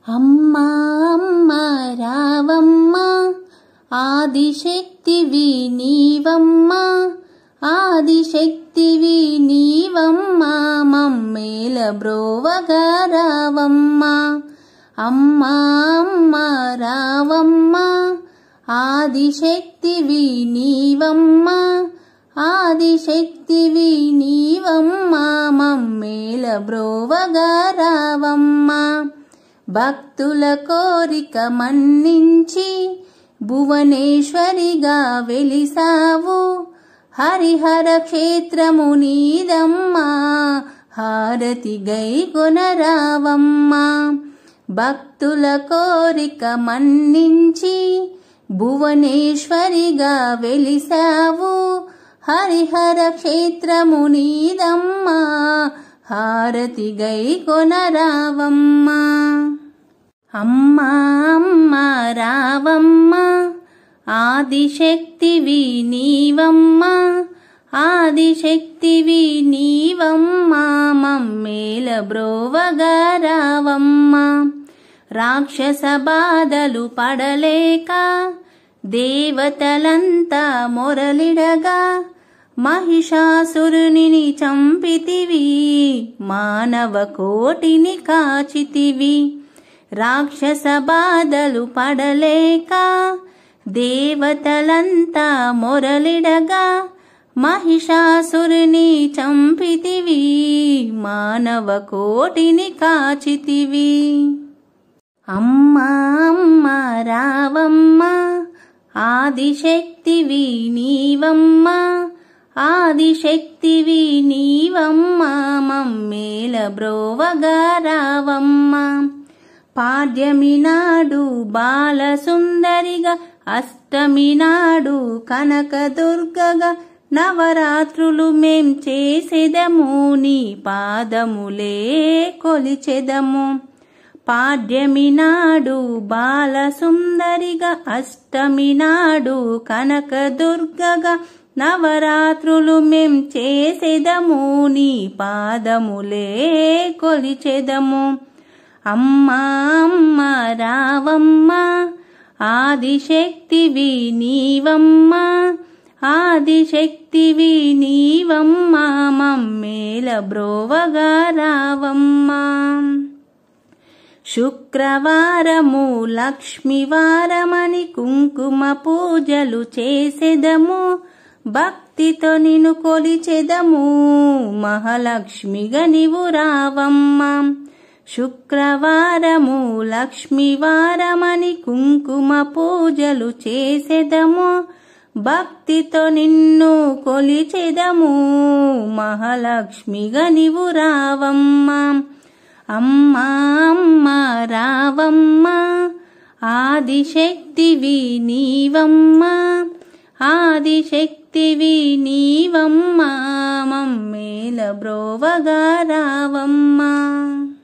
అమ్మా అమ్మా రావమ్మా ఆదిశక్తివి నీవమ్మా, ఆదిశక్తివి నీవమ్మా, మమ్మేల బ్రోవగా రావమ్మా. అమ్మా అమ్మా రావమ్మా ఆదిశక్తివి నీవమ్మా, ఆదిశక్తివి నీవమ్మా, మమ్మేల బ్రోవగా రావమ్మా. భక్తుల కోరిక మన్నించి భువనేశ్వరిగా వెలిసావు, హరిహర క్షేత్రము నీదమ్మా, హారతి గైకొనరావమ్మా. భక్తుల కోరిక మన్నించి భువనేశ్వరిగా వెలిసావు, హరిహర క్షేత్రము నీదమ్మా, హారతి గైకొనరావమ్మా. అమ్మా అమ్మా రావమ్మా ఆదిశక్తివి నీవమ్మా, ఆదిశక్తివి నీవమ్మా, మమ్మేల బ్రోవగా రావమ్మా. రాక్షస బాధలు పడలేక దేవతలంతా మొరలిడగా మహిషాసురుని చంపితివి, మానవ కోటిని కాచితివి. రాక్షస బాధలు పడలేక దేవతలంతా మొరలిడగా మహిషాసురుని చంపితివి, మానవ కోటిని కాచితివి. అమ్మా అమ్మా రావమ్మా ఆదిశక్తివి నీవమ్మా, ఆదిశక్తివి నీవమ్మా, మమ్మేల బ్రోవగా రావమ్మా. పాడ్యమి నాడు బాలసుందరిగా, అష్టమి నాడు కనకదుర్గగా, నవరాత్రులు మేం చేసెదము, నీ పాదములే కొలిచెదము. పాడ్యమి నాడు బాలసుందరిగా, అష్టమి నాడు కనకదుర్గగా, నవరాత్రులు మేం చేసెదము, నీ పాదములే కొలిచెదము. అమ్మా అమ్మా రావమ్మా ఆదిశక్తివి నీవమ్మా, ఆదిశక్తివి నీవమ్మా, మమ్మేల బ్రోవగా రావమ్మా. శుక్రవారము లక్ష్మీవారమని కుంకుమ పూజలు చేసెదము, భక్తితో నిన్ను కొలిచెదము, మహాలక్ష్మిగా నీవు రావమ్మా. శుక్రవారము లక్ష్మీవారమని కుంకుమ పూజలు చేసెదము, భక్తితో నిన్ను కొలిచెదము, మహాలక్ష్మిగా నీవు రావమ్మా. అమ్మా అమ్మా రావమ్మా ఆదిశక్తివి నీవమ్మా, ఆదిశక్తివి నీవమ్మా, మమ్మేల బ్రోవగా రావమ్మా.